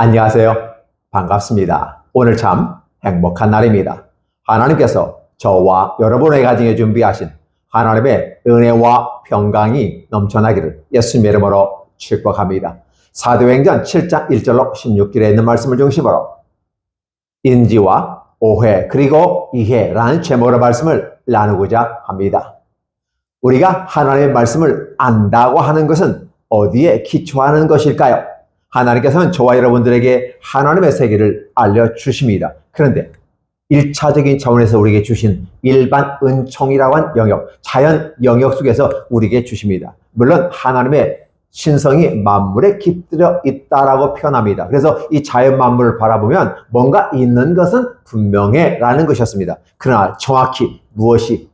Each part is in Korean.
안녕하세요. 반갑습니다. 오늘 참 행복한 날입니다. 하나님께서 저와 여러분의 가정에 준비하신 하나님의 은혜와 평강이 넘쳐나기를 예수님의 이름으로 축복합니다. 사도행전 7장 1절로 16절에 있는 말씀을 중심으로 인지와 오해 그리고 이해라는 제목으로 말씀을 나누고자 합니다. 우리가 하나님의 말씀을 안다고 하는 것은 어디에 기초하는 것일까요? 하나님께서는 저와 여러분들에게 하나님의 세계를 알려주십니다. 그런데 1차적인 차원에서 우리에게 주신 일반 은총이라고 한 영역, 자연 영역 속에서 우리에게 주십니다. 물론 하나님의 신성이 만물에 깃들어 있다라고 표현합니다. 그래서 이 자연 만물을 바라보면 뭔가 있는 것은 분명해라는 것이었습니다. 그러나 정확히 무엇이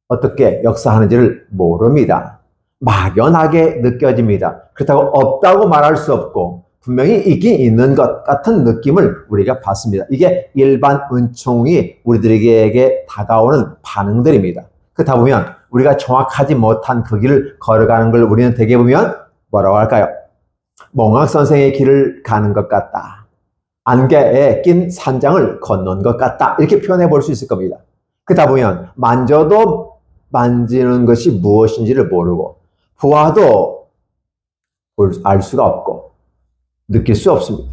어떻게 역사하는지를 모릅니다. 막연하게 느껴집니다. 그렇다고 없다고 말할 수 없고 분명히 있긴 있는 것 같은 느낌을 우리가 받습니다. 이게 일반 은총이 우리들에게 다가오는 반응들입니다. 그렇다 보면 우리가 정확하지 못한 그 길을 걸어가는 걸 우리는 대개 보면 뭐라고 할까요? 몽황선생의 길을 가는 것 같다. 안개에 낀 산장을 건넌 것 같다. 이렇게 표현해 볼 수 있을 겁니다. 그렇다 보면 만져도 만지는 것이 무엇인지를 모르고 보아도 알 수가 없고 느낄 수 없습니다.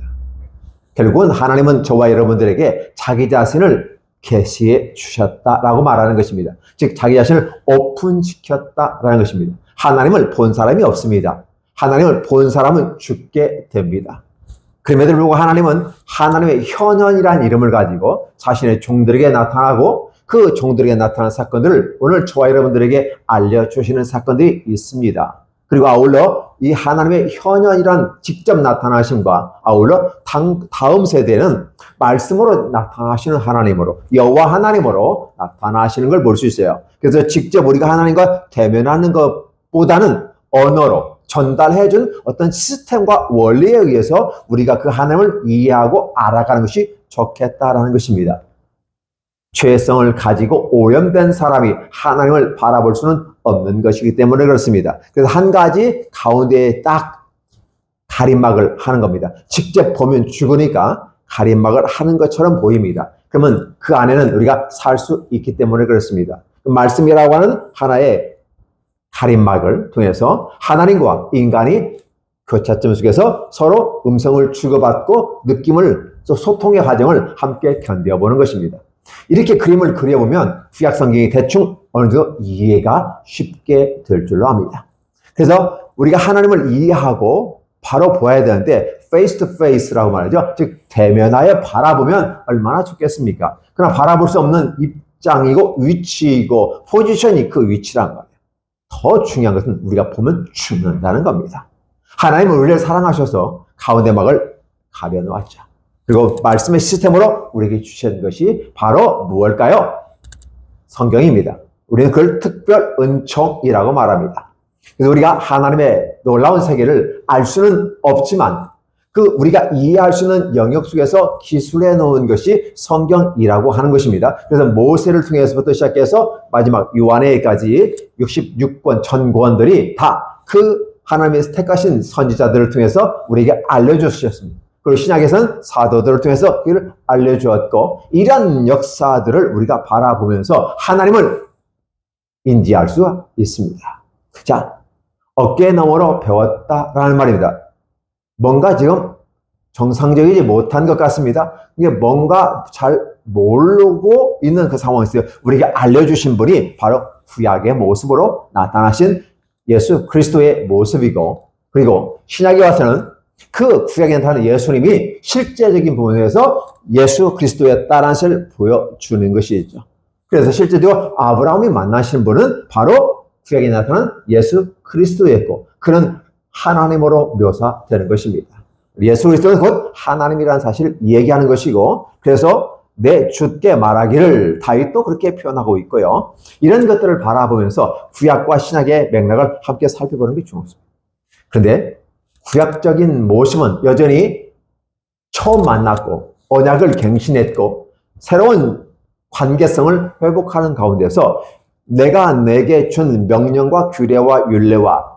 결국은 하나님은 저와 여러분들에게 자기 자신을 계시해 주셨다라고 말하는 것입니다. 즉 자기 자신을 오픈시켰다라는 것입니다. 하나님을 본 사람이 없습니다. 하나님을 본 사람은 죽게 됩니다. 그럼에도 불구하고 하나님은 하나님의 현현이라는 이름을 가지고 자신의 종들에게 나타나고 그 종들에게 나타난 사건들을 오늘 저와 여러분들에게 알려주시는 사건들이 있습니다. 그리고 아울러 이 하나님의 현현이란 직접 나타나심과 아울러 다음 세대는 말씀으로 나타나시는 하나님으로 여호와 하나님으로 나타나시는 걸 볼 수 있어요. 그래서 직접 우리가 하나님과 대면하는 것보다는 언어로 전달해준 어떤 시스템과 원리에 의해서 우리가 그 하나님을 이해하고 알아가는 것이 좋겠다라는 것입니다. 죄성을 가지고 오염된 사람이 하나님을 바라볼 수는 없는 것이기 때문에 그렇습니다. 그래서 한 가지 가운데에 딱 가림막을 하는 겁니다. 직접 보면 죽으니까 가림막을 하는 것처럼 보입니다. 그러면 그 안에는 우리가 살 수 있기 때문에 그렇습니다. 말씀이라고 하는 하나의 가림막을 통해서 하나님과 인간이 교차점 속에서 서로 음성을 주고받고 느낌을 소통의 과정을 함께 견뎌보는 것입니다. 이렇게 그림을 그려보면 구약 성경이 대충 어느 정도 이해가 쉽게 될 줄로 압니다. 그래서 우리가 하나님을 이해하고 바로 보아야 되는데 face to face라고 말하죠. 즉 대면하여 바라보면 얼마나 좋겠습니까? 그러나 바라볼 수 없는 입장이고 위치이고 포지션이 그 위치란 말이에요. 더 중요한 것은 우리가 보면 죽는다는 겁니다. 하나님은 우리를 사랑하셔서 가운데 막을 가려놓았죠. 그리고 말씀의 시스템으로 우리에게 주신 것이 바로 무엇일까요? 성경입니다. 우리는 그걸 특별 은총이라고 말합니다. 그래서 우리가 하나님의 놀라운 세계를 알 수는 없지만 우리가 이해할 수 있는 영역 속에서 기술해 놓은 것이 성경이라고 하는 것입니다. 그래서 모세를 통해서부터 시작해서 마지막 요한에까지 66권 전권들이 다 그 하나님의 택하신 선지자들을 통해서 우리에게 알려주셨습니다. 그리고 신약에서는 사도들을 통해서 그를 알려주었고 이런 역사들을 우리가 바라보면서 하나님을 인지할 수 있습니다. 자, 어깨 너머로 배웠다라는 말입니다. 뭔가 지금 정상적이지 못한 것 같습니다. 이게 뭔가 잘 모르고 있는 그 상황이었어요. 우리가 알려주신 분이 바로 구약의 모습으로 나타나신 예수 그리스도의 모습이고 그리고 신약에 와서는 그 구약에 나타나는 예수님이 실제적인 부분에서 예수 그리스도였다라는 것을 보여주는 것이죠. 그래서 실제적으로 아브라함이 만나신 분은 바로 구약에 나타나는 예수 그리스도였고 그는 하나님으로 묘사되는 것입니다. 예수 그리스도는 곧 하나님이라는 사실을 얘기하는 것이고 그래서 내 주께 말하기를 다윗도 그렇게 표현하고 있고요. 이런 것들을 바라보면서 구약과 신약의 맥락을 함께 살펴보는 게 중요합니다. 그런데 구약적인 모습은 여전히 처음 만났고 언약을 갱신했고 새로운 관계성을 회복하는 가운데서 내가 내게 준 명령과 규례와 율례와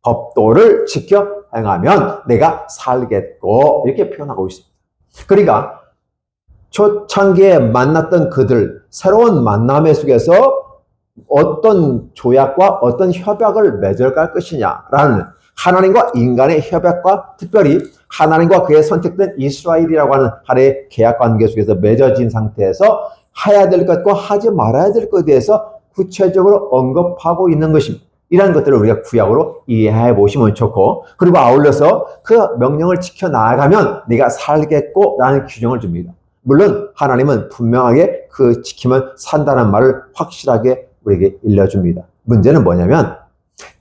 법도를 지켜 행하면 내가 살겠고 이렇게 표현하고 있습니다. 그러니까 초창기에 만났던 그들 새로운 만남의 속에서 어떤 조약과 어떤 협약을 맺어갈 것이냐라는 하나님과 인간의 협약과 특별히 하나님과 그의 선택된 이스라엘이라고 하는 하나의 계약 관계 속에서 맺어진 상태에서 해야 될 것과 하지 말아야 될 것에 대해서 구체적으로 언급하고 있는 것입니다. 이런 것들을 우리가 구약으로 이해해 보시면 좋고, 그리고 아울러서 그 명령을 지켜나가면 네가 살겠고 라는 규정을 줍니다. 물론 하나님은 분명하게 그 지키면 산다는 말을 확실하게 우리에게 일러줍니다. 문제는 뭐냐면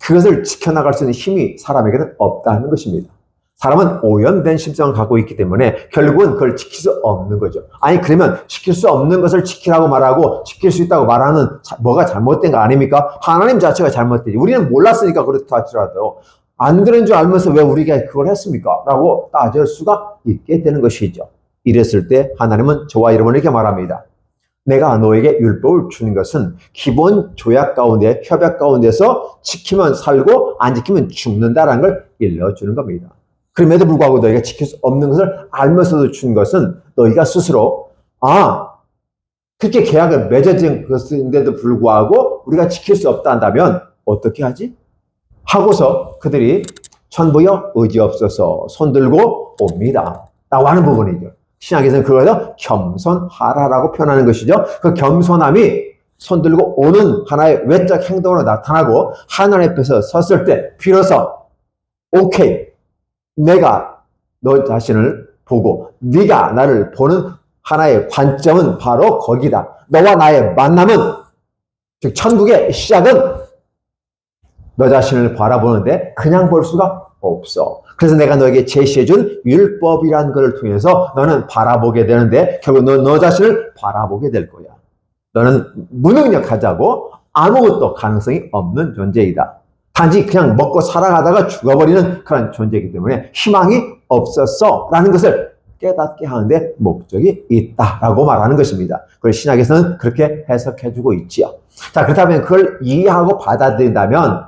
그것을 지켜나갈 수 있는 힘이 사람에게는 없다는 것입니다. 사람은 오염된 심성을 갖고 있기 때문에 결국은 그걸 지킬 수 없는 거죠. 아니 그러면 지킬 수 없는 것을 지키라고 말하고 지킬 수 있다고 말하는 뭐가 잘못된 거 아닙니까? 하나님 자체가 잘못되지. 우리는 몰랐으니까 그렇다 하더라도 안 되는 줄 알면서 왜 우리가 그걸 했습니까? 라고 따질 수가 있게 되는 것이죠. 이랬을 때 하나님은 저와 여러분을 이렇게 말합니다. 내가 너에게 율법을 주는 것은 기본 조약 가운데 협약 가운데서 지키면 살고 안 지키면 죽는다라는 걸 일러주는 겁니다. 그럼에도 불구하고 너희가 지킬 수 없는 것을 알면서도 준 것은 너희가 스스로 그렇게 계약을 맺어진 것인데도 불구하고 우리가 지킬 수 없다 한다면 어떻게 하지? 하고서 그들이 천부여 의지 없어서 손들고 옵니다 라고 하는 부분이죠. 신약에서는 그걸 겸손하라라고 표현하는 것이죠. 그 겸손함이 손들고 오는 하나의 외적 행동으로 나타나고 하나님 앞에서 섰을 때 비로소 오케이 내가 너 자신을 보고 네가 나를 보는 하나의 관점은 바로 거기다. 너와 나의 만남은 즉 천국의 시작은 너 자신을 바라보는데 그냥 볼 수가 없어. 그래서 내가 너에게 제시해준 율법이라는 것을 통해서 너는 바라보게 되는데 결국 너 자신을 바라보게 될 거야. 너는 무능력하자고 아무것도 가능성이 없는 존재이다. 단지 그냥 먹고 살아가다가 죽어버리는 그런 존재이기 때문에 희망이 없었어 라는 것을 깨닫게 하는데 목적이 있다라고 말하는 것입니다. 그걸 신약에서는 그렇게 해석해주고 있지요. 자, 그렇다면 그걸 이해하고 받아들인다면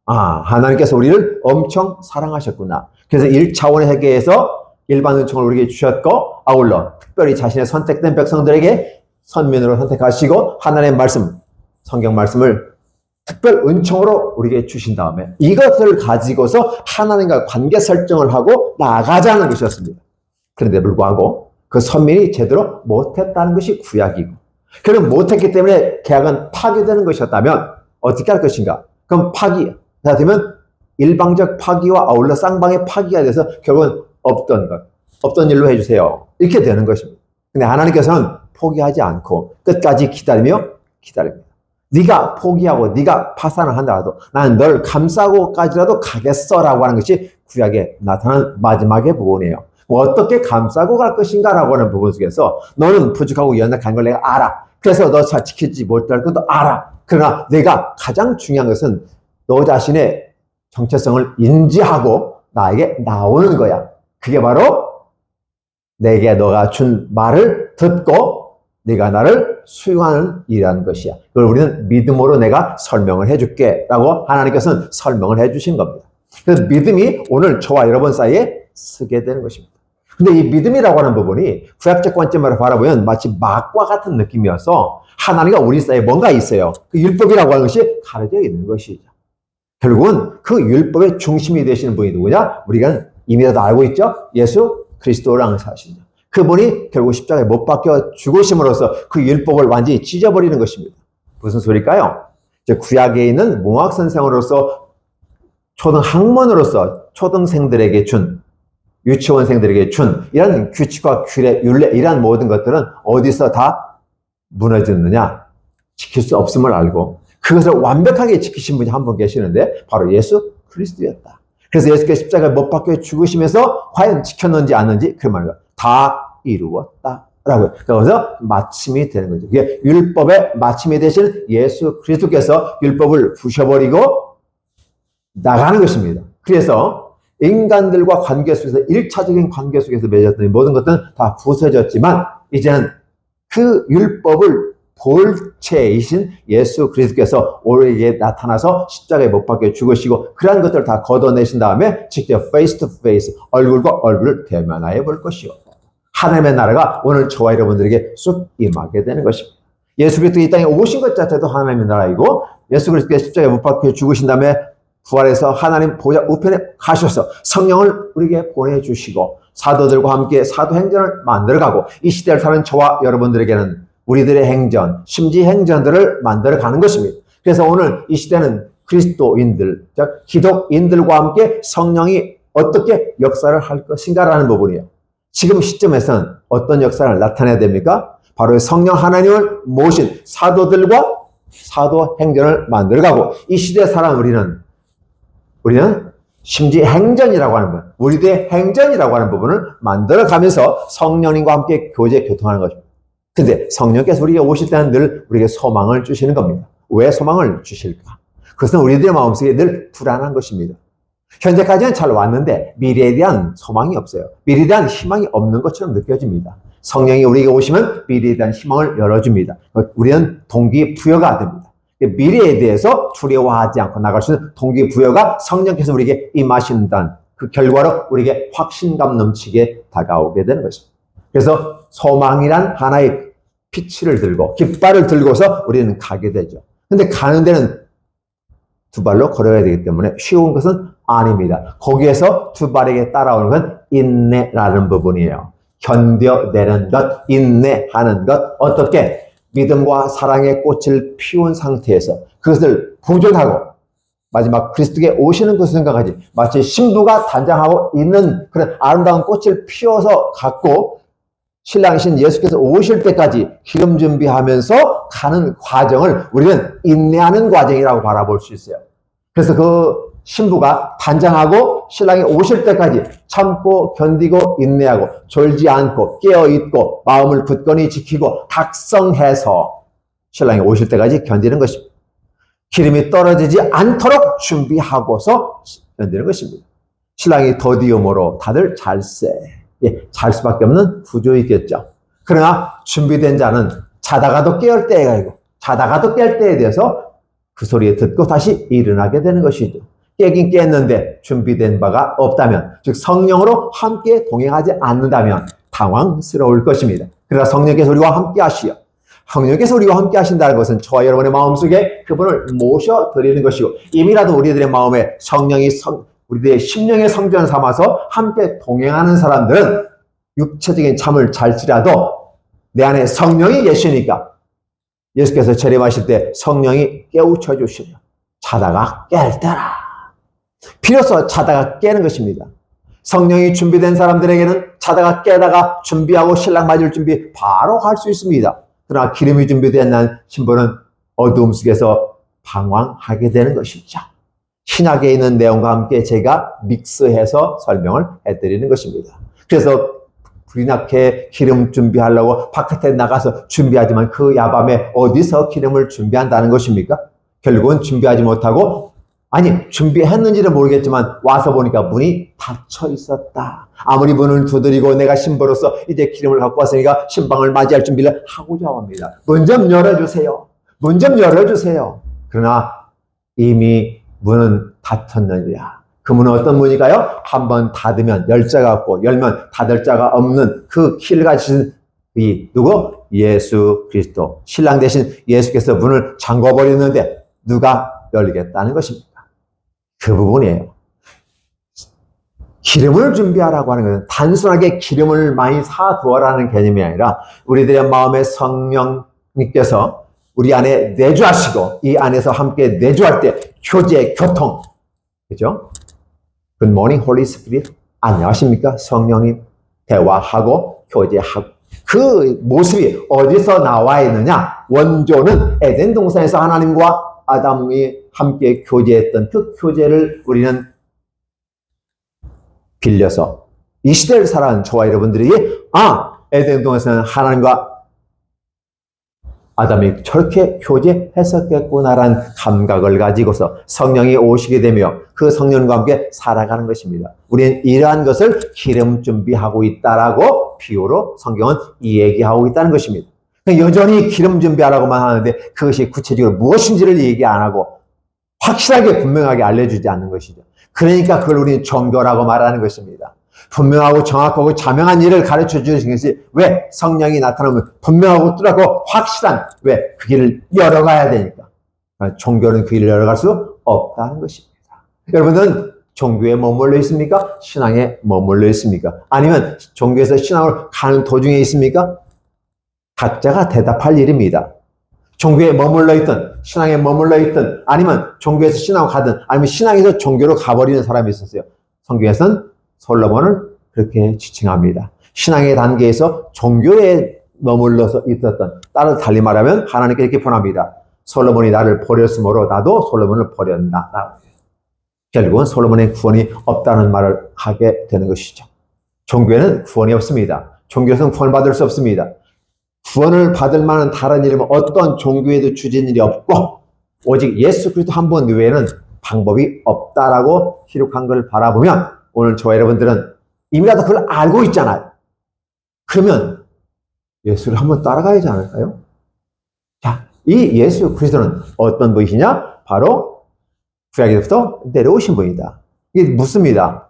하나님께서 우리를 엄청 사랑하셨구나. 그래서 1차원의 세계에서 일반 은총을 우리에게 주셨고 아울러 특별히 자신의 선택된 백성들에게 선민으로 선택하시고 하나님의 말씀, 성경 말씀을 특별 은총으로 우리에게 주신 다음에 이것을 가지고서 하나님과 관계 설정을 하고 나아가자는 것이었습니다. 그런데 불구하고 그 선민이 제대로 못했다는 것이 구약이고 그는 못했기 때문에 계약은 파기되는 것이었다면 어떻게 할 것인가? 그럼 파기가 되면 일방적 파기와 아울러 쌍방의 파기가 돼서 결국은 없던 일로 해주세요. 이렇게 되는 것입니다. 근데 하나님께서는 포기하지 않고 끝까지 기다립니다. 네가 포기하고 네가 파산을 한다라도 나는 널 감싸고까지라도 가겠어라고 하는 것이 구약에 나타난 마지막의 부분이에요. 어떻게 감싸고 갈 것인가라고 하는 부분 속에서 너는 부족하고 연약한 걸 내가 알아. 그래서 너 잘 지키지 못할 것도 알아. 그러나 내가 가장 중요한 것은 너 자신의 정체성을 인지하고 나에게 나오는 거야. 그게 바로 내게 너가 준 말을 듣고 네가 나를 수용하는 일이라는 것이야. 그걸 우리는 믿음으로 내가 설명을 해줄게 라고 하나님께서는 설명을 해주신 겁니다. 그래서 믿음이 오늘 저와 여러분 사이에 쓰게 되는 것입니다. 근데 이 믿음이라고 하는 부분이 구약적 관점으로 바라보면 마치 막과 같은 느낌이어서 하나님과 우리 사이에 뭔가 있어요. 그 율법이라고 하는 것이 가려져 있는 것이죠. 결국은 그 율법의 중심이 되시는 분이 누구냐? 우리가 이미 다 알고 있죠? 예수 그리스도랑 사시죠. 그분이 결국 십자가에 못 박혀 죽으심으로써 그 율법을 완전히 찢어버리는 것입니다. 무슨 소리일까요? 구약에 있는 문학선생으로서 초등학문으로서 초등생들에게 준 유치원생들에게 준 이런 규칙과 율례 이런 모든 것들은 어디서 다 무너졌느냐? 지킬 수 없음을 알고 그것을 완벽하게 지키신 분이 한 분 계시는데 바로 예수 그리스도였다. 그래서 예수께서 십자가에 못 박혀 죽으시면서 과연 지켰는지 않는지 그 말이에요. 다 이루었다라고. 그래서 마침이 되는 거죠. 그게 율법의 마침이 되신 예수 그리스도께서 율법을 부셔버리고 나가는 것입니다. 그래서 인간들과 관계 속에서 1차적인 관계 속에서 맺었던 모든 것들은 다 부서졌지만 이제는 그 율법을 본체이신 예수 그리스도께서 우리에게 나타나서 십자가에 못 박혀 죽으시고 그러한 것들을 다 걷어내신 다음에 직접 페이스 투 페이스, 얼굴과 얼굴을 대면하여 볼 것이요. 하나님의 나라가 오늘 저와 여러분들에게 쑥 임하게 되는 것입니다. 예수 그리스도가 이 땅에 오신 것 자체도 하나님의 나라이고 예수 그리스도께서 십자가에 못 박혀 죽으신 다음에 부활해서 하나님 보좌 우편에 가셔서 성령을 우리에게 보내주시고 사도들과 함께 사도행전을 만들어가고 이 시대를 사는 저와 여러분들에게는 우리들의 행전, 심지 행전들을 만들어가는 것입니다. 그래서 오늘 이 시대는 그리스도인들, 즉 기독인들과 함께 성령이 어떻게 역사를 할 것인가라는 부분이에요. 지금 시점에서는 어떤 역사를 나타내야 됩니까? 바로 성령 하나님을 모신 사도들과 사도행전을 만들어가고 이 시대에 살아가는 우리는 심지 행전이라고 하는 부분, 우리들의 행전이라고 하는 부분을 만들어가면서 성령님과 함께 교통하는 것입니다. 근데 성령께서 우리에게 오실 때는 늘 우리에게 소망을 주시는 겁니다. 왜 소망을 주실까? 그것은 우리들의 마음속에 늘 불안한 것입니다. 현재까지는 잘 왔는데 미래에 대한 소망이 없어요. 미래에 대한 희망이 없는 것처럼 느껴집니다. 성령이 우리에게 오시면 미래에 대한 희망을 열어줍니다. 우리는 동기부여가 됩니다. 미래에 대해서 두려워하지 않고 나갈 수 있는 동기부여가 성령께서 우리에게 임하신다는 그 결과로 우리에게 확신감 넘치게 다가오게 되는 것입니다. 그래서 소망이란 하나의 피치를 들고 깃발을 들고서 우리는 가게 되죠. 근데 가는 데는 두 발로 걸어야 되기 때문에 쉬운 것은 아닙니다. 거기에서 두 발에게 따라오는 건 인내라는 부분이에요. 견뎌내는 것, 인내하는 것, 어떻게? 믿음과 사랑의 꽃을 피운 상태에서 그것을 보존하고 마지막 그리스도께 오시는 것을 생각하지 마치 신부가 단장하고 있는 그런 아름다운 꽃을 피워서 갖고 신랑이신 예수께서 오실 때까지 기름 준비하면서 가는 과정을 우리는 인내하는 과정이라고 바라볼 수 있어요. 그래서 그 신부가 단장하고 신랑이 오실 때까지 참고 견디고 인내하고 졸지 않고 깨어있고 마음을 굳건히 지키고 각성해서 신랑이 오실 때까지 견디는 것입니다. 기름이 떨어지지 않도록 준비하고서 견디는 것입니다. 신랑이 더디움으로 다들 잘세. 잘 수밖에 없는 구조이겠죠. 그러나 준비된 자는 자다가도 깨울 때가 있고 자다가도 깰 때에 대해서 그 소리에 듣고 다시 일어나게 되는 것이죠. 깨긴 깼는데 준비된 바가 없다면, 즉 성령으로 함께 동행하지 않는다면 당황스러울 것입니다. 그러나 성령께서 우리와 함께 하시어 성령께서 우리와 함께 하신다는 것은 저와 여러분의 마음속에 그분을 모셔드리는 것이고 이미라도 우리들의 마음에 성령이 우리들의 심령의 성전 삼아서 함께 동행하는 사람들은 육체적인 잠을 잘지라도 내 안에 성령이 계시니까 예수께서 재림하실 때 성령이 깨우쳐 주시며 자다가 깰 때라. 비로소 자다가 깨는 것입니다. 성령이 준비된 사람들에게는 자다가 깨다가 준비하고 신랑 맞을 준비 바로 할 수 있습니다. 그러나 기름이 준비된 난 신부는 어두움 속에서 방황하게 되는 것이죠. 신약에 있는 내용과 함께 제가 믹스해서 설명을 해드리는 것입니다. 그래서 불이 나게 기름 준비하려고 바깥에 나가서 준비하지만 그 야밤에 어디서 기름을 준비한다는 것입니까? 결국은 준비하지 못하고 준비했는지는 모르겠지만 와서 보니까 문이 닫혀 있었다. 아무리 문을 두드리고 내가 신부로서 이제 기름을 갖고 왔으니까 신방을 맞이할 준비를 하고자 합니다. 문 좀 열어주세요. 문 좀 열어주세요. 그러나 이미 문은 닫혔느니라. 그 문은 어떤 문일까요? 한번 닫으면 열 자가 없고 열면 닫을 자가 없는 그 키를 가지신 누구? 예수 그리스도. 신랑 대신 예수께서 문을 잠궈버렸는데 누가 열겠다는 것입니다. 그 부분이에요. 기름을 준비하라고 하는 것은 단순하게 기름을 많이 사두어라는 개념이 아니라 우리들의 마음에 성령님께서 우리 안에 내주하시고 이 안에서 함께 내주할 때 교제, 교통, 그죠? Good morning, Holy Spirit. 안녕하십니까? 성령님. 대화하고 교제하고 그 모습이 어디서 나와 있느냐? 원조는 에덴 동산에서 하나님과 아담이 함께 교제했던 그 교제를 우리는 빌려서 이 시대를 살아가는 저와 여러분들에게 에덴 동산에서는 하나님과 아담이 저렇게 교제했었겠구나라는 감각을 가지고서 성령이 오시게 되며 그 성령과 함께 살아가는 것입니다. 우리는 이러한 것을 기름 준비하고 있다라고 비유로 성경은 이 얘기하고 있다는 것입니다. 여전히 기름 준비하라고만 하는데 그것이 구체적으로 무엇인지를 얘기 안 하고 확실하게 분명하게 알려주지 않는 것이죠. 그러니까 그걸 우리는 종교라고 말하는 것입니다. 분명하고 정확하고 자명한 일을 가르쳐 주시는 것이 왜 성령이 나타나면 분명하고 뚜렷하고 확실한 왜 그 길을 열어가야 되니까. 종교는 그 길을 열어갈 수 없다는 것입니다. 여러분은 종교에 머물러 있습니까? 신앙에 머물러 있습니까? 아니면 종교에서 신앙으로 가는 도중에 있습니까? 각자가 대답할 일입니다. 종교에 머물러 있든 신앙에 머물러 있든 아니면 종교에서 신앙으로 가든 아니면 신앙에서 종교로 가버리는 사람이 있었어요. 성경에서는 솔로몬을 그렇게 지칭합니다. 신앙의 단계에서 종교에 머물러서 있었던, 따로 달리 말하면 하나님께 이렇게 표현합니다. 솔로몬이 나를 버렸으므로 나도 솔로몬을 버렸다. 결국은 솔로몬의 구원이 없다는 말을 하게 되는 것이죠. 종교에는 구원이 없습니다. 종교에서는 구원을 받을 수 없습니다. 구원을 받을 만한 다른 이름은 어떤 종교에도 주진 일이 없고 오직 예수 그리스도 한 분 외에는 방법이 없다라고 기록한 걸 바라보면 오늘 저와 여러분들은 이미라도 그걸 알고 있잖아요. 그러면 예수를 한번 따라가야지 않을까요? 자, 이 예수 그리스도는 어떤 분이시냐? 바로 구약에서부터 내려오신 분이다. 이게 묻습니다.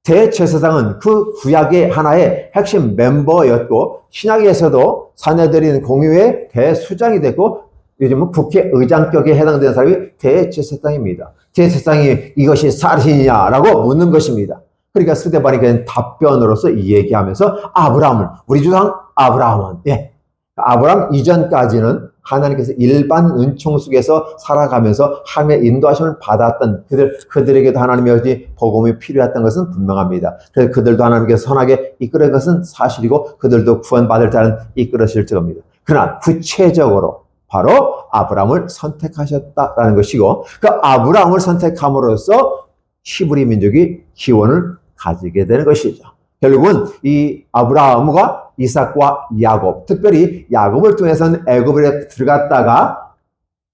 대제사장은 그 구약의 하나의 핵심 멤버였고 신약에서도 사내들인 공유의 대수장이 됐고 요즘은 국회의장격에 해당되는 사람이 대제사장입니다. 대제사장이 이것이 사실이냐라고 묻는 것입니다. 그러니까 스데반이 그냥 답변으로서 이 얘기하면서 아브라함을 우리 조상 아브라함은 아브라함 이전까지는 하나님께서 일반 은총 속에서 살아가면서 하나님의 인도하심을 받았던 그들에게도 하나님의 복음이 필요했던 것은 분명합니다. 그래서 그들도 하나님께서 선하게 이끌은 것은 사실이고 그들도 구원받을 자는 이끌으실 겁니다. 그러나 구체적으로 바로 아브라함을 선택하셨다라는 것이고 그 아브라함을 선택함으로써 히브리 민족이 기원을 가지게 되는 것이죠. 결국은 이 아브라함과 이삭과 야곱, 특별히 야곱을 통해서는 애굽에 들어갔다가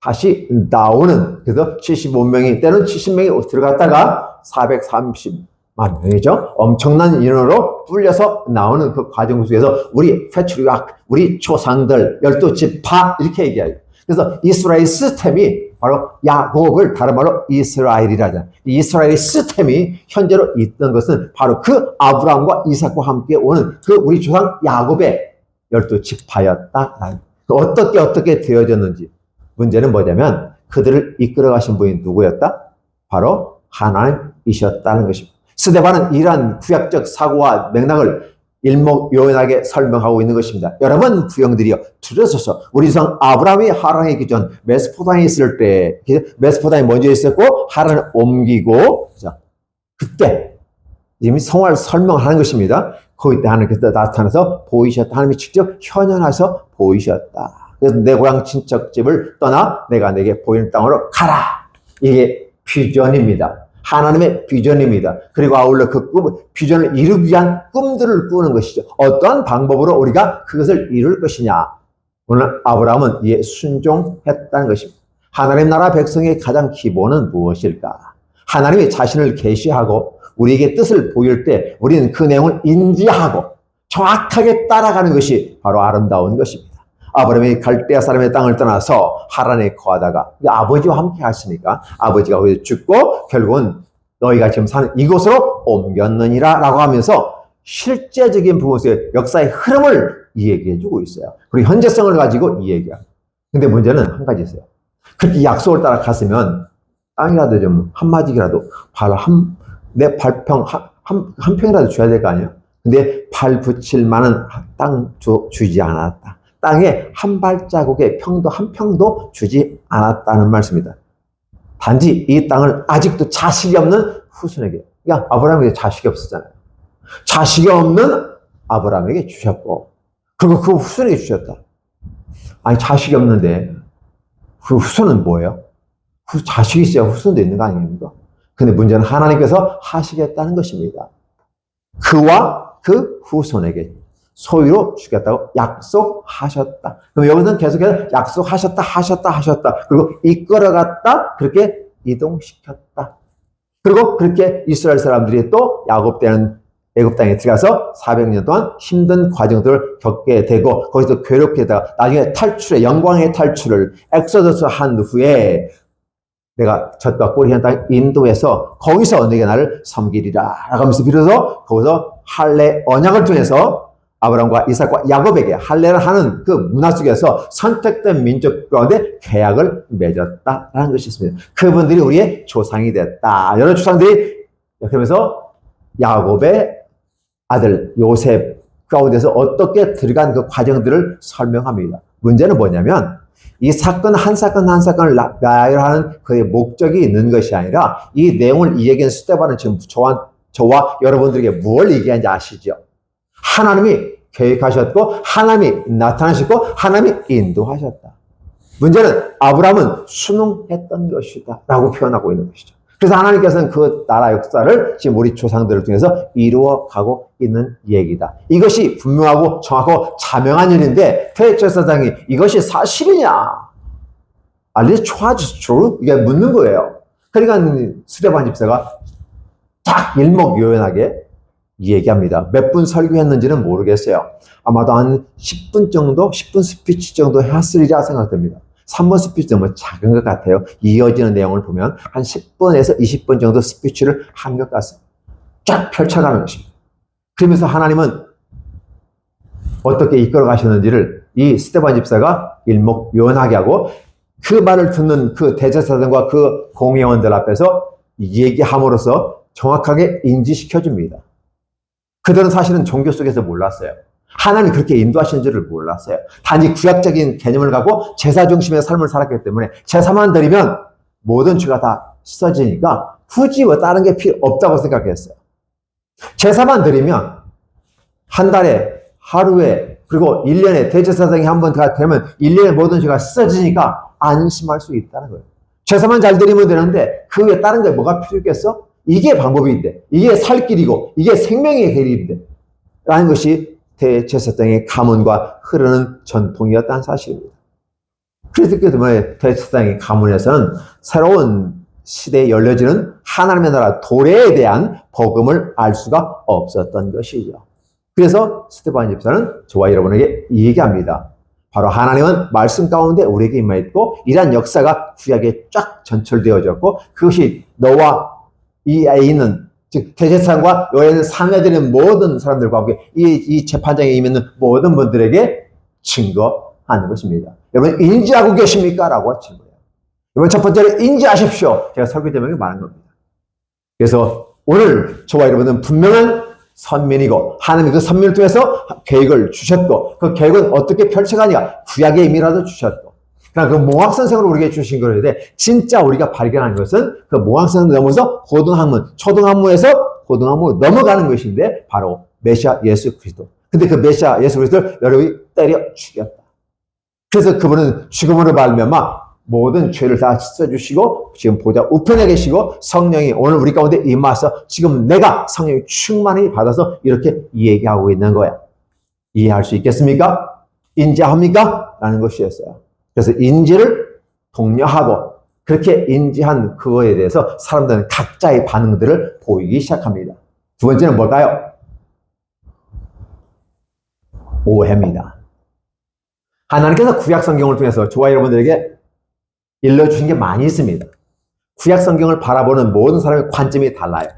다시 나오는, 그래서 75명이, 때는 70명이 들어갔다가 430만 명이죠. 엄청난 인원으로 뚫려서 나오는 그 과정 속에서 우리 패트리악, 우리 조상들, 12지파 이렇게 얘기해요. 그래서 이스라엘 시스템이 바로 야곱을 다른 말로 이스라엘이라잖아요. 이스라엘 시스템이 현재로 있던 것은 바로 그 아브라함과 이삭과 함께 오는 그 우리 조상 야곱의 12지파였다. 어떻게 되어졌는지. 문제는 뭐냐면 그들을 이끌어 가신 분이 누구였다? 바로 하나님이셨다는 것입니다. 스데반은 이러한 구약적 사고와 맥락을 일목요연하게 설명하고 있는 것입니다. 여러분 구형들이요, 줄여서서 우리 조상 아브라함이 하란에 있기 전 메소포타미아에 있을 때, 메소포타미아에 먼저 있었고 하란을 옮기고 그때 이미 성화를 설명하는 것입니다. 그때 하나님께서 나타나서 보이셨다. 하나님이 직접 현현하셔서 보이셨다. 그래서 내 고향 친척집을 떠나 내가 내게 보이는 땅으로 가라. 이게 비전입니다. 하나님의 비전입니다. 그리고 아울러 그 비전을 이루기 위한 꿈들을 꾸는 것이죠. 어떠한 방법으로 우리가 그것을 이룰 것이냐. 오늘 아브라함은 이에 순종했다는 것입니다. 하나님 나라 백성의 가장 기본은 무엇일까? 하나님이 자신을 계시하고 우리에게 뜻을 보일 때 우리는 그 내용을 인지하고 정확하게 따라가는 것이 바로 아름다운 것입니다. 아브라함이 갈대아 사람의 땅을 떠나서 하란에 거하다가 아버지와 함께 하시니까 아버지가 거기서 죽고 결국은 너희가 지금 사는 이곳으로 옮겼느니라 라고 하면서 실제적인 부분에서 역사의 흐름을 이야기해주고 있어요. 그리고 현재성을 가지고 이야기합니다. 근데 문제는 한 가지 있어요. 그렇게 약속을 따라 갔으면 땅이라도 좀 한마디라도 내 발평 한 평이라도 줘야 될 거 아니에요. 근데 발 붙일 만한 땅 주지 않았다. 땅에 한 발자국의 평도 한 평도 주지 않았다는 말씀입니다. 단지 이 땅을 아직도 자식이 없는 후손에게, 그러니까 아브라함에게 자식이 없었잖아요. 자식이 없는 아브라함에게 주셨고, 그리고 그 후손에게 주셨다. 아니 자식이 없는데 그 후손은 뭐예요? 자식이 있어야 후손도 있는 거 아닙니까? 근데 문제는 하나님께서 하시겠다는 것입니다. 그와 그 후손에게 소유로 주겠다고 약속하셨다. 그럼 여기서는 계속해서 하셨다. 그리고 이끌어갔다. 그렇게 이동시켰다. 그리고 그렇게 이스라엘 사람들이 또 야곱 때는 애굽 땅에 들어가서 400년 동안 힘든 과정들을 겪게 되고 거기서 괴롭게 되다가 나중에 영광의 탈출을 엑소더스 한 후에 내가 젖과 꿀이 흐르는 땅 인도에서 거기서 내가 나를 섬기리라 라고 하면서 비로소 거기서 할례 언약을 통해서 아브라함과 이삭과 야곱에게 할례를 하는 그 문화 속에서 선택된 민족 가운데 계약을 맺었다라는 것이 있습니다. 그분들이 우리의 조상이 됐다. 여러 조상들이 그러면서 야곱의 아들 요셉 가운데서 어떻게 들어간 그 과정들을 설명합니다. 문제는 뭐냐면 이 사건 한 사건을 나열하는 그의 목적이 있는 것이 아니라 이 내용을 이야기한 스데반은 지금 저와 여러분들에게 뭘 얘기하는지 아시죠? 하나님이 계획하셨고 하나님이 나타나셨고 하나님이 인도하셨다. 문제는 아브라함은 순응했던 것이다 라고 표현하고 있는 것이죠. 그래서 하나님께서는 그 나라 역사를 지금 우리 조상들을 통해서 이루어가고 있는 얘기다. 이것이 분명하고 정확하고 자명한 일인데 대제사장이 이것이 사실이냐? 알리 초아주로 이게 묻는 거예요. 그러니까 스데반 집사가 딱 일목요연하게 얘기합니다. 몇 분 설교했는지는 모르겠어요. 아마도 한 10분 정도, 10분 스피치 정도 했으리라 생각됩니다. 3번 스피치는 뭐 작은 것 같아요. 이어지는 내용을 보면 한 10분에서 20분 정도 스피치를 한 것 같습니다. 쫙 펼쳐가는 것입니다. 그러면서 하나님은 어떻게 이끌어 가셨는지를 이 스데반 집사가 일목요연하게 하고 그 말을 듣는 그 대제사장과 그 공회원들 앞에서 얘기함으로써 정확하게 인지시켜줍니다. 그들은 사실은 종교 속에서 몰랐어요. 하나님이 그렇게 인도하시는 줄을 몰랐어요. 단지 구약적인 개념을 갖고 제사 중심의 삶을 살았기 때문에 제사만 드리면 모든 죄가 다 씻어지니까 굳이 뭐 다른 게 필요 없다고 생각했어요. 제사만 드리면 한 달에 하루에 그리고 1년에 대제사장이 한 번 되면 1년에 모든 죄가 씻어지니까 안심할 수 있다는 거예요. 제사만 잘 드리면 되는데 그 외에 다른 게 뭐가 필요했겠어? 이게 방법인데 이게 살 길이고 이게 생명의 길인데 라는 것이 대제사장의 가문과 흐르는 전통이었다는 사실입니다. 그래서 그 때문에 대제사장의 가문에서는 새로운 시대에 열려지는 하나님의 나라 도래에 대한 복음을 알 수가 없었던 것이죠. 그래서 스데반 집사는 저와 여러분에게 얘기합니다. 바로 하나님은 말씀 가운데 우리에게 임하였고 이러한 역사가 구약에 쫙 전철되어졌고 그것이 너와 이 아이는 즉 대제사장과 여호와는 상회되는 모든 사람들과 함께 이 재판장에 임하는 모든 분들에게 증거하는 것입니다. 여러분 인지하고 계십니까? 라고 하신 거예요. 여러분 첫 번째로 인지하십시오. 제가 설교 제목이 많은 겁니다. 그래서 오늘 저와 여러분은 분명한 선민이고 하나님이 그 선민을 통해서 계획을 주셨고 그 계획은 어떻게 펼쳐가냐 구약의 의미라도 주셨고 그러나 그 몽학선생으로 우리에게 주신 거인데 진짜 우리가 발견한 것은 그 몽학선생을 넘어서 고등학문, 초등학문에서 고등학문으로 넘어가는 것인데 바로 메시아 예수 그리스도. 근데 그 메시아 예수 그리스도를 여러분이 때려 죽였다. 그래서 그분은 죽음으로 말미암아 모든 죄를 다 씻어주시고 지금 보좌 우편에 계시고 성령이 오늘 우리 가운데 임하셔서 지금 내가 성령이 충만히 받아서 이렇게 얘기하고 있는 거야. 이해할 수 있겠습니까? 인지합니까? 라는 것이었어요. 그래서 인지를 독려하고 그렇게 인지한 그거에 대해서 사람들은 각자의 반응들을 보이기 시작합니다. 두 번째는 뭘까요? 오해입니다. 하나님께서 구약 성경을 통해서 저와 여러분들에게 일러주신 게 많이 있습니다. 구약 성경을 바라보는 모든 사람의 관점이 달라요.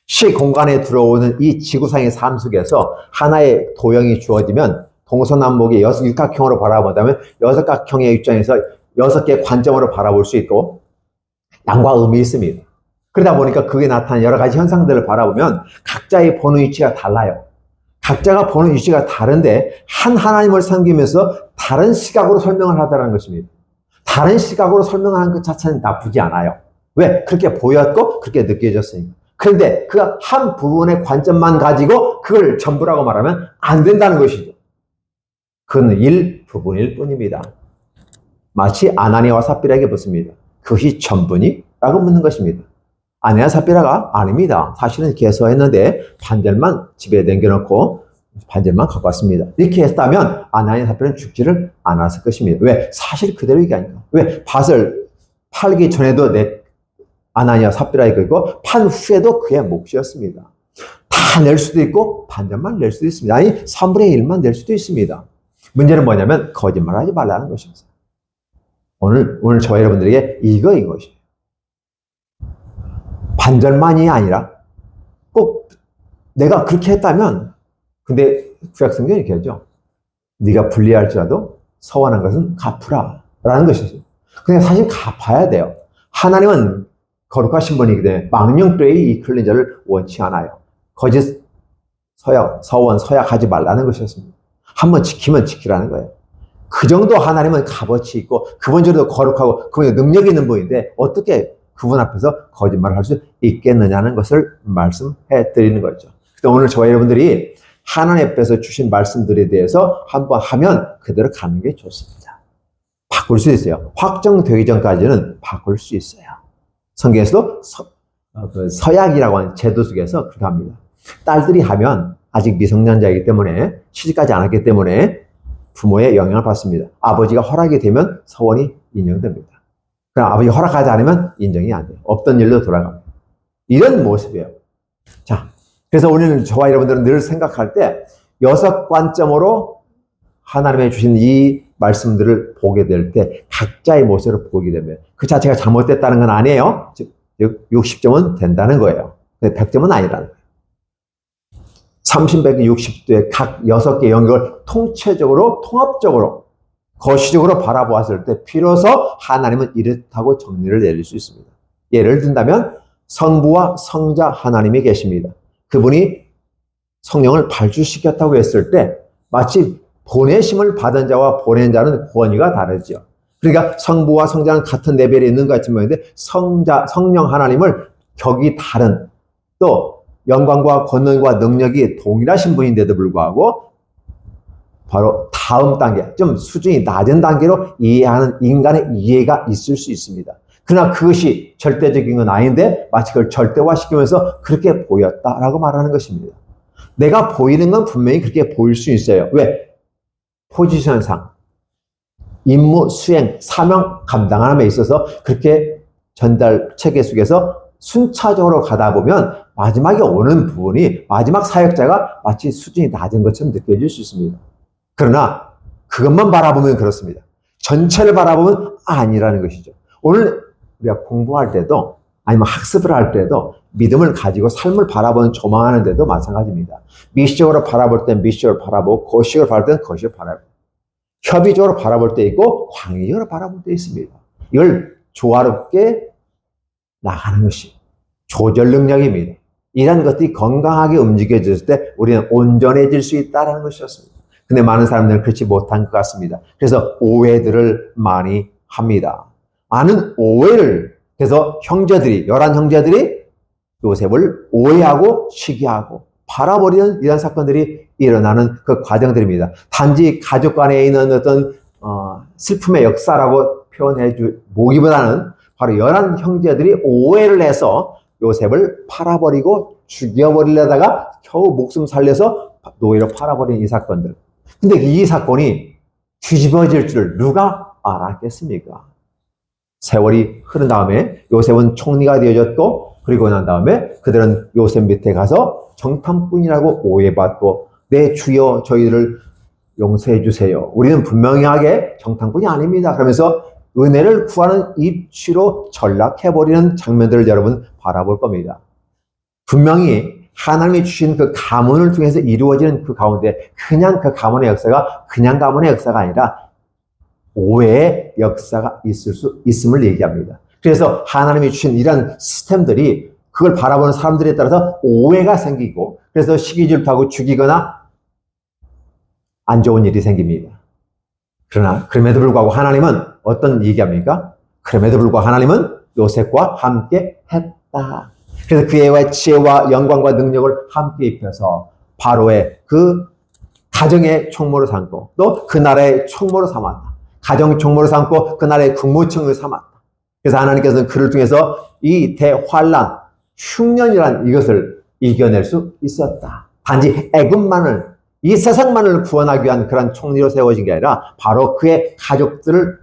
시공간에 들어오는 이 지구상의 삶 속에서 하나의 도형이 주어지면 동서남북의 육각형으로 바라본다면 여섯각형의 입장에서 6개의 관점으로 바라볼 수 있고 양과 음이 있습니다. 그러다 보니까 그게 나타나는 여러 가지 현상들을 바라보면 각자의 보는 위치가 달라요. 각자가 보는 위치가 다른데 한 하나님을 섬기면서 다른 시각으로 설명을 하다는 것입니다. 다른 시각으로 설명하는 것 자체는 나쁘지 않아요. 왜? 그렇게 보였고 그렇게 느껴졌으니까. 그런데 그 한 부분의 관점만 가지고 그걸 전부라고 말하면 안 된다는 것이죠. 그건 일부분일 뿐입니다. 마치 아나니아와 삽비라에게 묻습니다. 그것이 전부니? 라고 묻는 것입니다. 아나니아 삽비라가 아닙니다. 사실은 개서했는데 반절만 집에 남겨놓고 반절만 갖고 왔습니다. 이렇게 했다면 아나니아 삽비라는 죽지를 않았을 것입니다. 왜? 사실 그대로 얘기하니까. 왜? 밭을 팔기 전에도 아나니아 삽비라의 것이고 판 후에도 그의 몫이었습니다. 다 낼 수도 있고 반전만 낼 수도 있습니다. 아니 3분의 1만 낼 수도 있습니다. 문제는 뭐냐면 거짓말하지 말라는 것입니다. 오늘 저와 여러분들에게 이거인 것이에요. 반전만이 아니라 꼭 내가 그렇게 했다면, 근데 구약성경이 이렇게 하죠. 네가 불리할지라도 서원한 것은 갚으라 라는 것이죠. 근데 사실 갚아야 돼요. 하나님은 거룩하신 분이기 때문에 망령되이 이 클린저를 원치 않아요. 거짓 서원, 서약하지 말라는 것이었습니다. 한번 지키면 지키라는 거예요. 그 정도 하나님은 값어치 있고 그분조차도 거룩하고 그분이 능력 있는 분인데 어떻게 그분 앞에서 거짓말을 할 수 있겠느냐는 것을 말씀해 드리는 거죠. 그래서 오늘 저와 여러분들이 하나님 앞에서 주신 말씀들에 대해서 한번 하면 그대로 가는 게 좋습니다. 바꿀 수 있어요. 확정되기 전까지는 바꿀 수 있어요. 성경에서도 서약이라고 하는 제도 속에서 그렇게 합니다. 딸들이 하면 아직 미성년자이기 때문에 시집가지 않았기 때문에 부모의 영향을 받습니다. 아버지가 허락이 되면 서원이 인정됩니다. 그럼 아버지가 허락하지 않으면 인정이 안 돼요. 없던 일로 돌아갑니다. 이런 모습이에요. 자, 그래서 우리는 저와 여러분들은 늘 생각할 때 6관점으로 하나님의 주신 이 말씀들을 보게 될 때 각자의 모습을 보게 되면 그 자체가 잘못됐다는 건 아니에요. 즉 60점은 된다는 거예요. 100점은 아니라는 거예요. 30, 100, 60도의 각 6개 영역을 통체적으로 통합적으로 거시적으로 바라보았을 때 비로소 하나님은 이렇다고 정리를 내릴 수 있습니다. 예를 든다면 성부와 성자 하나님이 계십니다. 그분이 성령을 발주시켰다고 했을 때 마치 보내심을 받은 자와 보낸 자는 권위가 다르죠. 그러니까 성부와 성자는 같은 레벨에 있는 것 같은 모양인데 성령 하나님을 격이 다른 또 영광과 권능과 능력이 동일하신 분인데도 불구하고 바로 다음 단계, 좀 수준이 낮은 단계로 이해하는 인간의 이해가 있을 수 있습니다. 그러나 그것이 절대적인 건 아닌데 마치 그걸 절대화시키면서 그렇게 보였다라고 말하는 것입니다. 내가 보이는 건 분명히 그렇게 보일 수 있어요. 왜? 포지션상, 임무 수행, 사명 감당함에 있어서 그렇게 전달 체계 속에서 순차적으로 가다 보면 마지막에 오는 부분이 마지막 사역자가 마치 수준이 낮은 것처럼 느껴질 수 있습니다. 그러나 그것만 바라보면 그렇습니다. 전체를 바라보면 아니라는 것이죠. 오늘 우리가 공부할 때도 아니면 학습을 할 때도 믿음을 가지고 삶을 바라보는 조망하는 데도 마찬가지입니다. 미시적으로 바라볼 땐 미시적으로 바라보고 거시적으로 바라볼 땐 거시적으로 바라보고 협의적으로 바라볼 때 있고 광의적으로 바라볼 때 있습니다. 이걸 조화롭게 나가는 것이 조절 능력입니다. 이런 것들이 건강하게 움직여질 때 우리는 온전해질 수 있다는 것이었습니다. 근데 많은 사람들은 그렇지 못한 것 같습니다. 그래서 오해들을 많이 합니다. 많은 오해를, 그래서 형제들이, 11형제들이 요셉을 오해하고 시기하고 팔아버리는 이런 사건들이 일어나는 그 과정들입니다. 단지 가족 간에 있는 어떤 슬픔의 역사라고 표현해 보기보다는 바로 11형제들이 오해를 해서 요셉을 팔아버리고 죽여버리려다가 겨우 목숨 살려서 노예로 팔아버린 이 사건들. 근데 이 사건이 뒤집어질 줄 누가 알았겠습니까? 세월이 흐른 다음에 요셉은 총리가 되어졌고 그리고 난 다음에 그들은 요셉 밑에 가서 정탐꾼이라고 오해받고 내 주여 저희들을 용서해 주세요. 우리는 분명하게 정탐꾼이 아닙니다. 그러면서 은혜를 구하는 입시로 전락해버리는 장면들을 여러분 바라볼 겁니다. 분명히 하나님이 주신 그 가문을 통해서 이루어지는 그 가운데 그냥 그 가문의 역사가 그냥 가문의 역사가 아니라 오해의 역사가 있을 수 있음을 얘기합니다. 그래서 하나님이 주신 이런 시스템들이 그걸 바라보는 사람들에 따라서 오해가 생기고 그래서 시기질투하고 죽이거나 안 좋은 일이 생깁니다. 그러나 그럼에도 불구하고 하나님은 어떤 얘기합니까? 그럼에도 불구하고 하나님은 요셉과 함께 했다. 그래서 그의 지혜와 영광과 능력을 함께 입혀서 바로의 그 가정의 총무로 삼고 또 그 나라의 총무로 삼았다. 가정 총무로 삼고 그 나라의 국무총을 삼았다. 그래서 하나님께서는 그를 통해서 이 대환란, 흉년이란 이것을 이겨낼 수 있었다. 단지 애굽만을 이 세상만을 구원하기 위한 그런 총리로 세워진 게 아니라 바로 그의 가족들을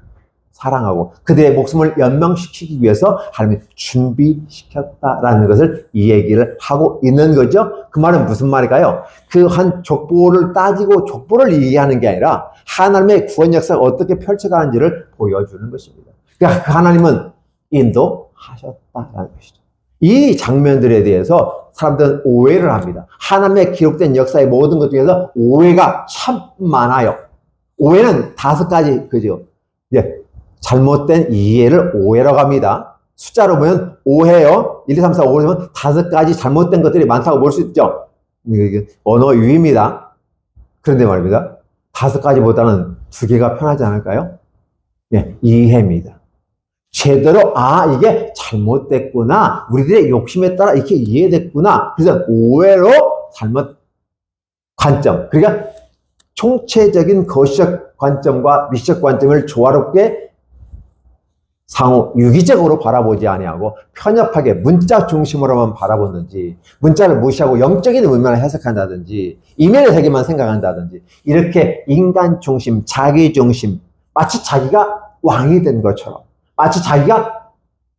사랑하고 그들의 목숨을 연명시키기 위해서 하나님이 준비시켰다라는 것을 이 얘기를 하고 있는 거죠. 그 말은 무슨 말일까요? 그 한 족보를 따지고 족보를 얘기하는 게 아니라 하나님의 구원 역사가 어떻게 펼쳐가는지를 보여주는 것입니다. 그러니까 하나님은 인도하셨다라는 것이죠. 이 장면들에 대해서 사람들은 오해를 합니다. 하나님의 기록된 역사의 모든 것 중에서 오해가 참 많아요. 오해는 5가지, 그죠? 예, 잘못된 이해를 오해라고 합니다. 숫자로 보면 오해요. 1, 2, 3, 4, 5, 6, 7, 5가지 잘못된 것들이 많다고 볼 수 있죠. 언어 유희입니다. 그런데 말입니다. 5가지보다는 2개가 편하지 않을까요? 예, 이해입니다. 제대로, 이게 잘못됐구나. 우리들의 욕심에 따라 이렇게 이해됐구나. 그래서 오해로 잘못 관점. 그러니까 총체적인 거시적 관점과 미시적 관점을 조화롭게 상호 유기적으로 바라보지 아니하고 편협하게 문자 중심으로만 바라보는지, 문자를 무시하고 영적인 의미만 해석한다든지, 이면의 세계만 생각한다든지, 이렇게 인간 중심, 자기 중심, 마치 자기가 왕이 된 것처럼, 마치 자기가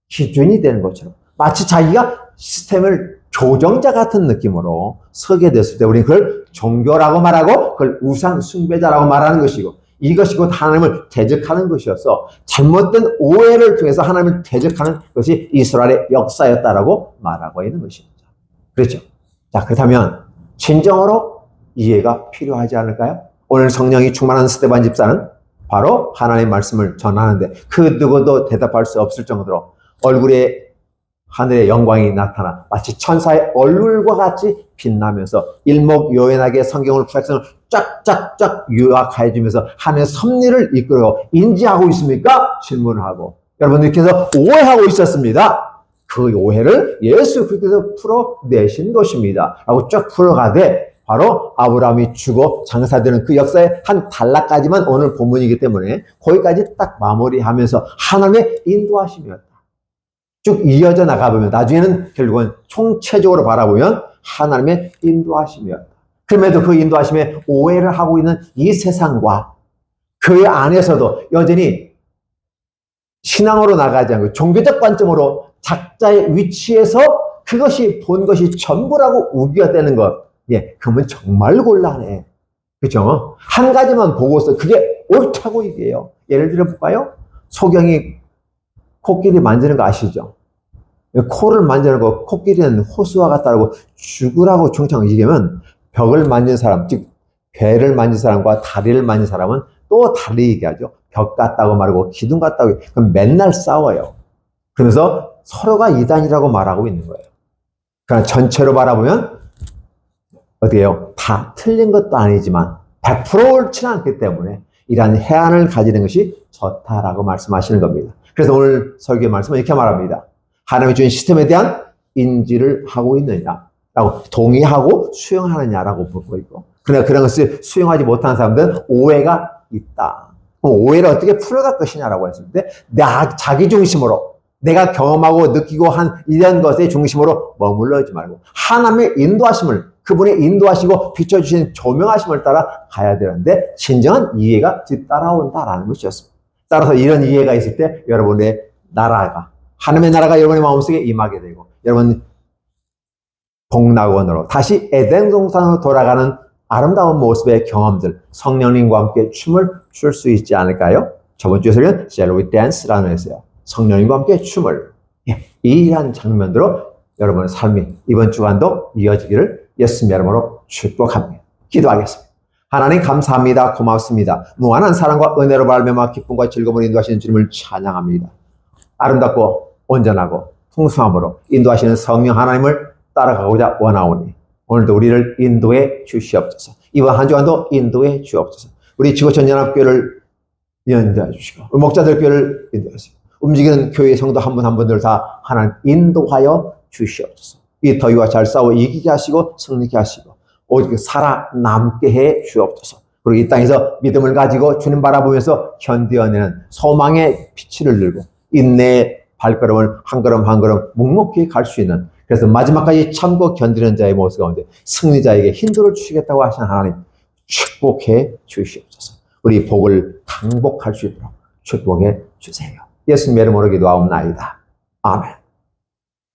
기준이 되는 것처럼, 마치 자기가 시스템을 조정자 같은 느낌으로 서게 됐을 때 우리는 그걸 종교라고 말하고 그걸 우상 숭배자라고 말하는 것이고, 이것이 곧 하나님을 대적하는 것이어서 잘못된 오해를 통해서 하나님을 대적하는 것이 이스라엘의 역사였다라고 말하고 있는 것입니다. 그렇죠? 자, 그렇다면 진정으로 이해가 필요하지 않을까요? 오늘 성령이 충만한 스데반 집사는 바로 하나님의 말씀을 전하는데 그 누구도 대답할 수 없을 정도로 얼굴에 하늘의 영광이 나타나 마치 천사의 얼굴과 같이 빛나면서 일목요연하게 성경을 백성을 쫙쫙쫙 요약해 주면서 하나님의 섭리를 이끌고 인지하고 있습니까? 질문을 하고 여러분들께서 오해하고 있었습니다. 그 오해를 예수 그리스도께서 풀어내신 것입니다. 라고 쫙 풀어가되 바로 아브라함이 죽어 장사되는 그 역사의 한 단락까지만 오늘 본문이기 때문에 거기까지 딱 마무리하면서 하나님의 인도하심이었다. 쭉 이어져 나가보면 나중에는 결국은 총체적으로 바라보면 하나님의 인도하심이었다. 그럼에도 그 인도하심에 오해를 하고 있는 이 세상과 그 안에서도 여전히 신앙으로 나가지 않고 종교적 관점으로 작자의 위치에서 그것이 본 것이 전부라고 우겨대는 것. 예, 그러면 정말 곤란해. 그죠? 한 가지만 보고서 그게 옳다고 얘기해요. 예를 들어 볼까요? 소경이 코끼리 만지는 거 아시죠? 코를 만지는 거, 코끼리는 호수와 같다라고 죽으라고 중창 얘기하면 벽을 만진 사람, 즉 배를 만진 사람과 다리를 만진 사람은 또 달리 얘기하죠. 벽 같다고 말하고 기둥 같다고. 그럼 맨날 싸워요. 그러면서 서로가 이단이라고 말하고 있는 거예요. 그러나 전체로 바라보면 어디에요? 다 틀린 것도 아니지만 100% 옳지는 않기 때문에 이러한 해안을 가지는 것이 좋다라고 말씀하시는 겁니다. 그래서 오늘 설교의 말씀은 이렇게 말합니다. 하나님이 주신 시스템에 대한 인지를 하고 있느냐라고 동의하고 수용하느냐라고 보고 있고, 그러나 그런 것을 수용하지 못하는 사람들은 오해가 있다. 오해를 어떻게 풀어갈 것이냐라고 했을 때 자기 중심으로 내가 경험하고 느끼고 한 이런 것의 중심으로 머물러 있지 말고 하나님의 인도하심을, 그분의 인도하시고 비춰주신 조명하심을 따라 가야 되는데 진정한 이해가 뒤따라온다라는 것이었습니다. 따라서 이런 이해가 있을 때 여러분의 나라가, 하나님의 나라가 여러분의 마음속에 임하게 되고 여러분 복락원으로 다시 에덴 동산으로 돌아가는 아름다운 모습의 경험들, 성령님과 함께 춤을 출 수 있지 않을까요? 저번 주에 설교는 Shall we dance라는 했어요. 성령님과 함께 춤을. 이러한 장면으로 여러분의 삶이 이번 주간도 이어지기를 예수님의 이름으로 축복합니다. 기도하겠습니다. 하나님 감사합니다. 고맙습니다. 무한한 사랑과 은혜로 말미암아 기쁨과 즐거움을 인도하시는 주님을 찬양합니다. 아름답고 온전하고 풍성함으로 인도하시는 성령 하나님을 따라가고자 원하오니 오늘도 우리를 인도해 주시옵소서. 이번 한 주간도 인도해 주옵소서. 우리 지구촌연합교회를 인도해 주시고 목자들 교회를 인도하시고 움직이는 교회 성도 한 분 한 분들 다 하나님 인도하여 주시옵소서. 이 더위와 잘 싸워 이기게 하시고 승리케 하시고 오직 살아남게 해 주옵소서. 그리고 이 땅에서 믿음을 가지고 주님 바라보면서 견뎌내는 소망의 피치를 들고 인내의 발걸음을 한 걸음 한 걸음 묵묵히 갈 수 있는, 그래서 마지막까지 참고 견디는 자의 모습 가운데 승리자에게 힌도를 주시겠다고 하시는 하나님 축복해 주시옵소서. 우리 복을 강복할 수 있도록 축복해 주세요. 예수님의 이름으로 기도하옵나이다. 아멘.